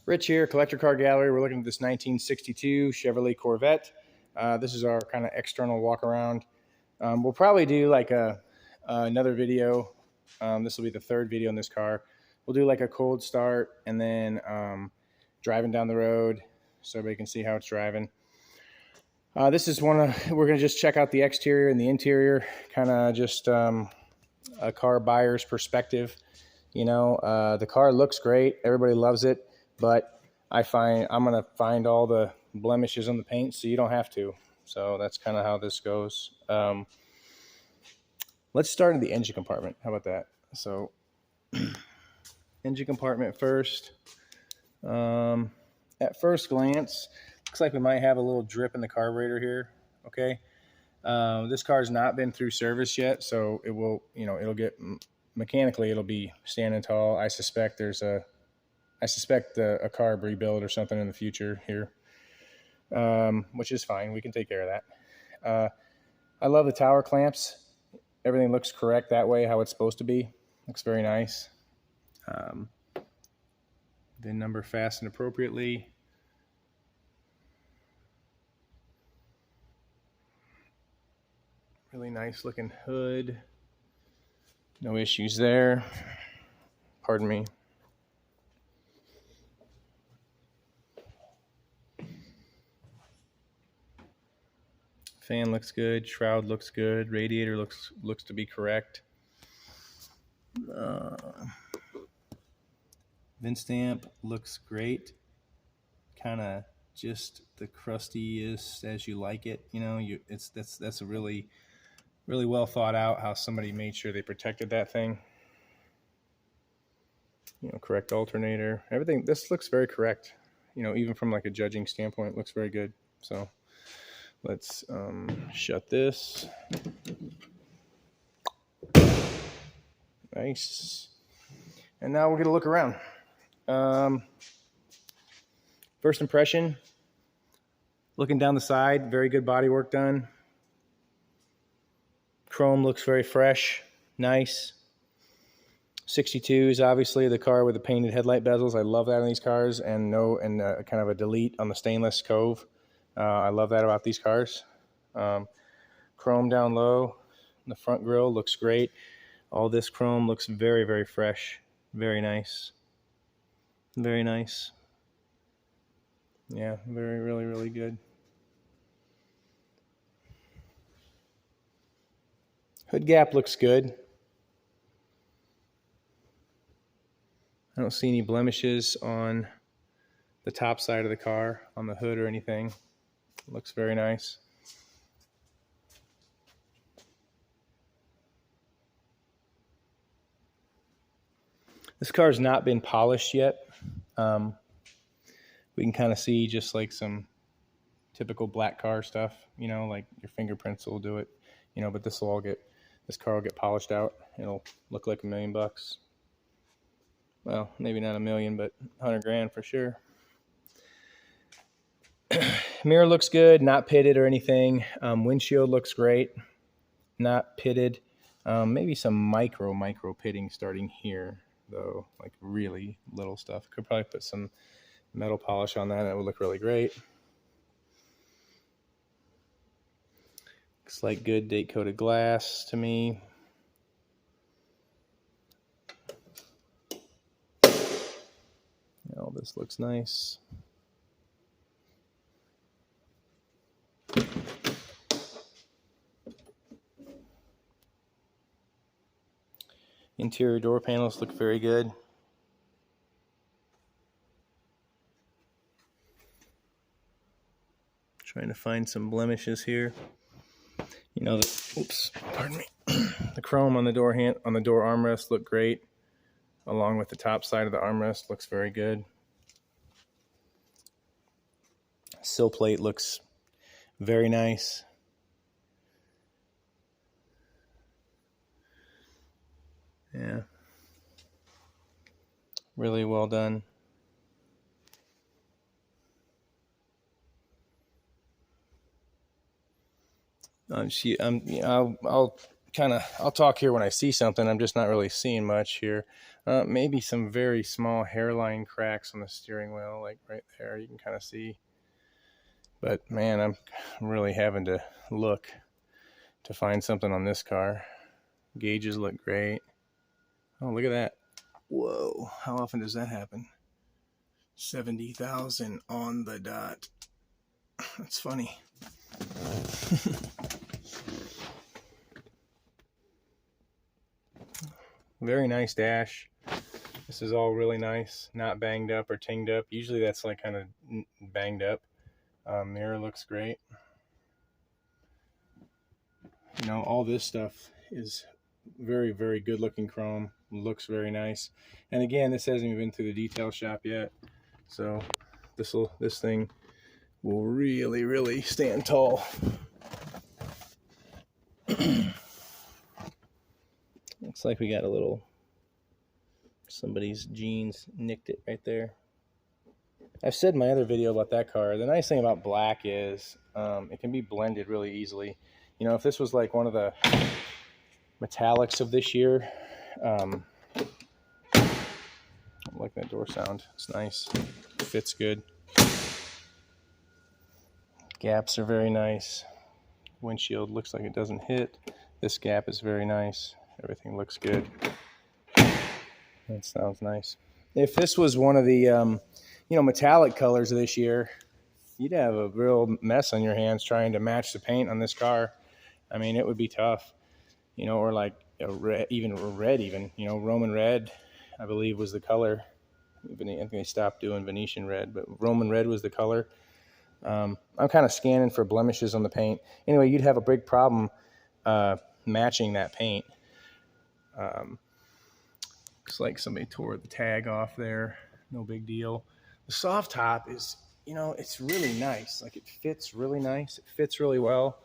Rich here, Collector Car Gallery. We're looking at this 1962 Chevrolet Corvette. This is our kind of external walk around. We'll probably do like another video. This will be the third video in this car. We'll do like a cold start and then driving down the road so everybody can see how it's driving. This is we're going to just check out the exterior and the interior, kind of just a car buyer's perspective. You know, the car looks great. Everybody loves it. But I'm going to find all the blemishes on the paint so you don't have to. So that's kind of how this goes. Let's start in the engine compartment. How about that? So engine compartment first. At first glance, looks like we might have a little drip in the carburetor here. Okay. This car's not been through service yet, so it will, it'll get mechanically, it'll be standing tall. I suspect a carb rebuild or something in the future here, which is fine. We can take care of that. I love the tower clamps. Everything looks correct that way, how it's supposed to be. Looks very nice. VIN number fastened appropriately. Really nice looking hood. No issues there. Pardon me. Fan looks good, shroud looks good, radiator looks to be correct. VIN stamp looks great. Kind of just the crustiest as you like it. You know, that's a really well thought out how somebody made sure they protected that thing. You know, correct alternator, everything. This looks very correct. You know, even from like a judging standpoint, it looks very good. So let's shut this. Nice. And now we're going to look around. First impression, looking down the side, very good body work done. Chrome looks very fresh, nice. 62 is obviously the car with the painted headlight bezels. I love that in these cars, and kind of a delete on the stainless cove. I love that about these cars. Chrome down low. The front grille looks great. All this chrome looks very, very fresh. Very nice. Very nice. Yeah, really good. Hood gap looks good. I don't see any blemishes on the top side of the car, on the hood or anything. Looks very nice. This car's not been polished yet. We can kind of see just like some typical black car stuff, you know, like your fingerprints will do it, you know, but this car will get polished out. It'll look like $1 million. Well, maybe not $1 million, but 100 grand for sure. Mirror looks good, not pitted or anything. Windshield looks great, not pitted. Maybe some micro pitting starting here, though, like really little stuff. Could probably put some metal polish on that. That would look really great. Looks like good date coated glass to me. All this looks nice. Interior door panels look very good. Trying to find some blemishes here. You know, pardon me. The chrome on the door armrest look great, along with the top side of the armrest looks very good. Sill plate looks very nice. Yeah, really well done. I'll talk here when I see something. I'm just not really seeing much here. Maybe some very small hairline cracks on the steering wheel, like right there, you can kind of see. But man, I'm really having to look to find something on this car. Gauges look great. Oh, look at that. Whoa, how often does that happen? 70,000 on the dot. That's funny. Very nice dash. This is all really nice, not banged up or tinged up. Usually that's like kind of banged up. Mirror looks great. You know, all this stuff is very, very good looking chrome. Looks very nice. And again, this hasn't even been through the detail shop yet. So this thing will really, really stand tall. Looks like we got a little, somebody's jeans nicked it right there. I've said in my other video about that car, the nice thing about black is it can be blended really easily. You know, if this was like one of the metallics of this year, I like that door sound. It's nice. It fits good. Gaps are very nice. Windshield looks like it doesn't hit. This gap is very nice. Everything looks good. That sounds nice. If this was one of the metallic colors of this year, you'd have a real mess on your hands trying to match the paint on this car. I mean, it would be tough, or like a red, Roman red, I believe was the color. I think they stopped doing Venetian red, but Roman red was the color. I'm kind of scanning for blemishes on the paint. Anyway, you'd have a big problem matching that paint. Looks like somebody tore the tag off there. No big deal. The soft top is, it's really nice. Like, it fits really nice. It fits really well.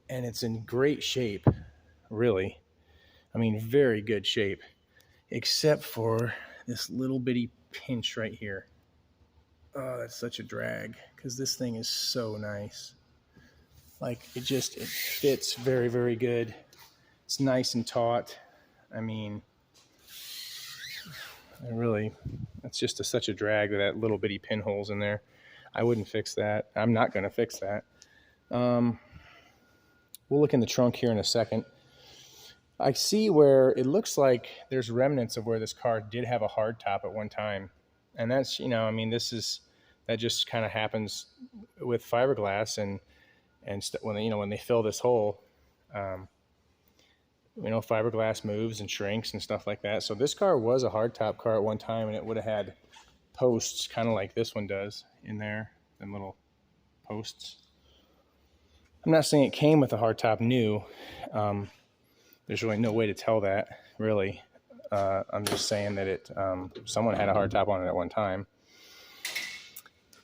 And it's in great shape, really. I mean, very good shape. Except for this little bitty pinch right here. Oh, that's such a drag. Because this thing is so nice. Like, it fits very, very good. It's nice and taut. I mean, it's just such a drag with that little bitty pinholes in there. I wouldn't fix that. I'm not going to fix that. We'll look in the trunk here in a second. I see where it looks like there's remnants of where this car did have a hard top at one time. And that's, that just kind of happens with fiberglass and when they fill this hole, fiberglass moves and shrinks and stuff like that. So this car was a hardtop car at one time, and it would have had posts kind of like this one does in there, them little posts. I'm not saying it came with a hardtop new. There's really no way to tell that, really. I'm just saying that someone had a hardtop on it at one time.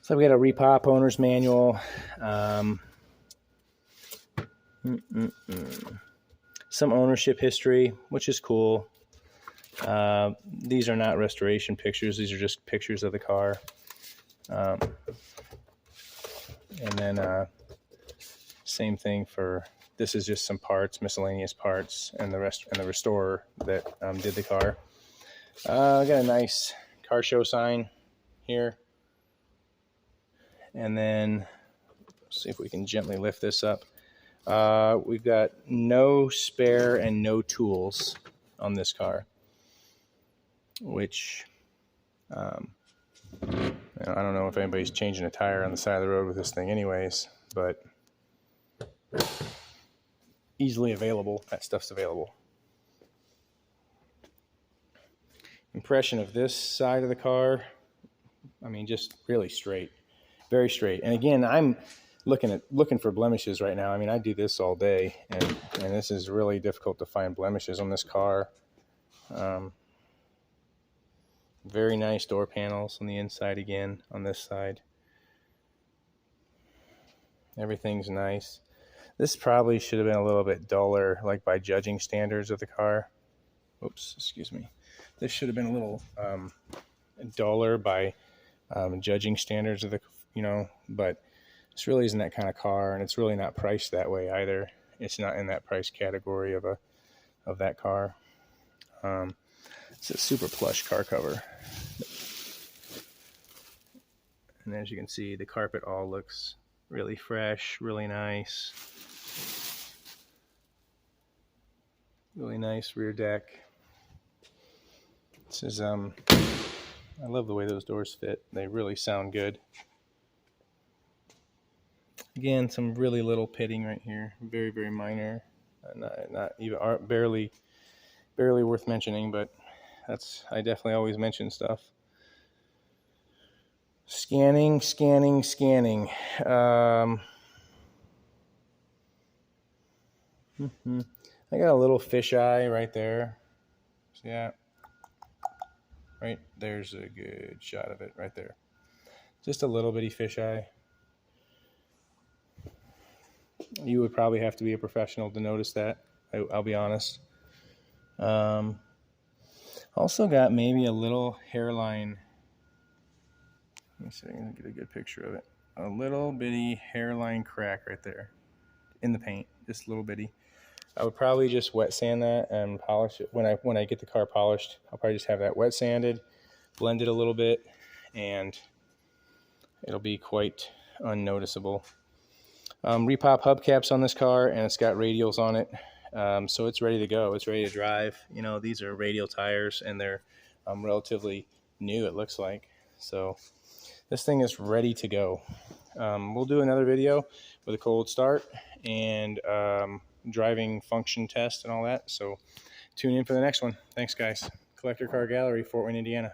So we got a repop owner's manual. Some ownership history, which is cool. These are not restoration pictures. These are just pictures of the car. And then same thing for, this is just some parts, miscellaneous parts, and the restorer that did the car. I got a nice car show sign here. And then, see if we can gently lift this up. We've got no spare and no tools on this car, which I don't know if anybody's changing a tire on the side of the road with this thing anyways, but easily available. That stuff's available. Impression of this side of the car, I mean, just really straight, very straight. And again, I'm looking for blemishes right now. I mean, I do this all day, and this is really difficult to find blemishes on this car. Very nice door panels on the inside again on this side. Everything's nice. This probably should have been a little bit duller, like by judging standards of the car. Oops, excuse me. This should have been a little duller by judging standards of the, but this really isn't that kind of car, and it's really not priced that way either. It's not in that price category of that car. It's a super plush car cover. And as you can see, the carpet all looks really fresh, really nice. Really nice rear deck. This is, I love the way those doors fit. They really sound good. Again, some really little pitting right here. Very, very minor. Not even, barely worth mentioning, but I definitely always mention stuff. Scanning. I got a little fisheye right there. See that? Right there's a good shot of it right there. Just a little bitty fisheye. You would probably have to be a professional to notice that. I'll be honest. Also got maybe a little hairline. Let me see if I can get a good picture of it. A little bitty hairline crack right there in the paint, just a little bitty. I would probably just wet sand that and polish it. When I get the car polished, I'll probably just have that wet sanded, blend it a little bit, and it'll be quite unnoticeable. Repop hubcaps on this car, and it's got radials on it, so it's ready to go. It's ready to drive. You know, these are radial tires, and they're relatively new, it looks like. So this thing is ready to go. We'll do another video with a cold start and driving function test and all that. So tune in for the next one. Thanks, guys. Collector Car Gallery, Fort Wayne, Indiana.